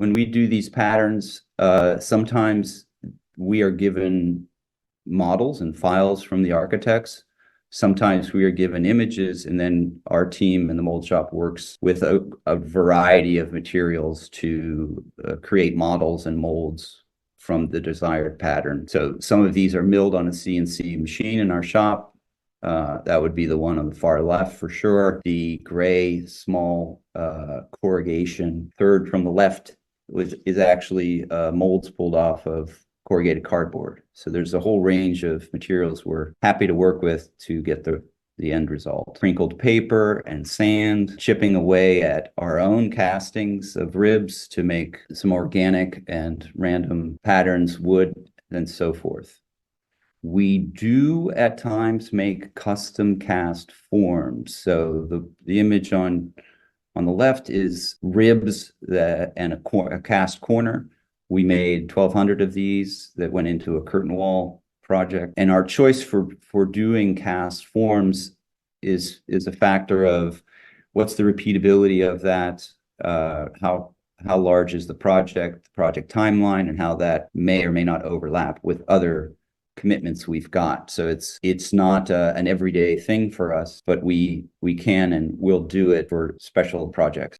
when we do these patterns, sometimes we are given models and files from the architects. Sometimes we are given images, and then our team in the mold shop works with a variety of materials to create models and molds from the desired pattern. So some of these are milled on a CNC machine in our shop. That would be the one on the far left for sure. The gray small corrugation third from the left is actually molds pulled off of corrugated cardboard. So there's a whole range of materials we're happy to work with to get the end result. Crinkled paper and sand, chipping away at our own castings of ribs to make some organic and random patterns, wood, and so forth. We do at times make custom cast forms. So the image on the left is ribs and a cast corner. We made 1,200 of these that went into a curtain wall project. And our choice for doing cast forms is a factor of what's the repeatability of that, how large is the project timeline, and how that may or may not overlap with other commitments we've got. So it's not an everyday thing for us, but we can and will do it for special projects.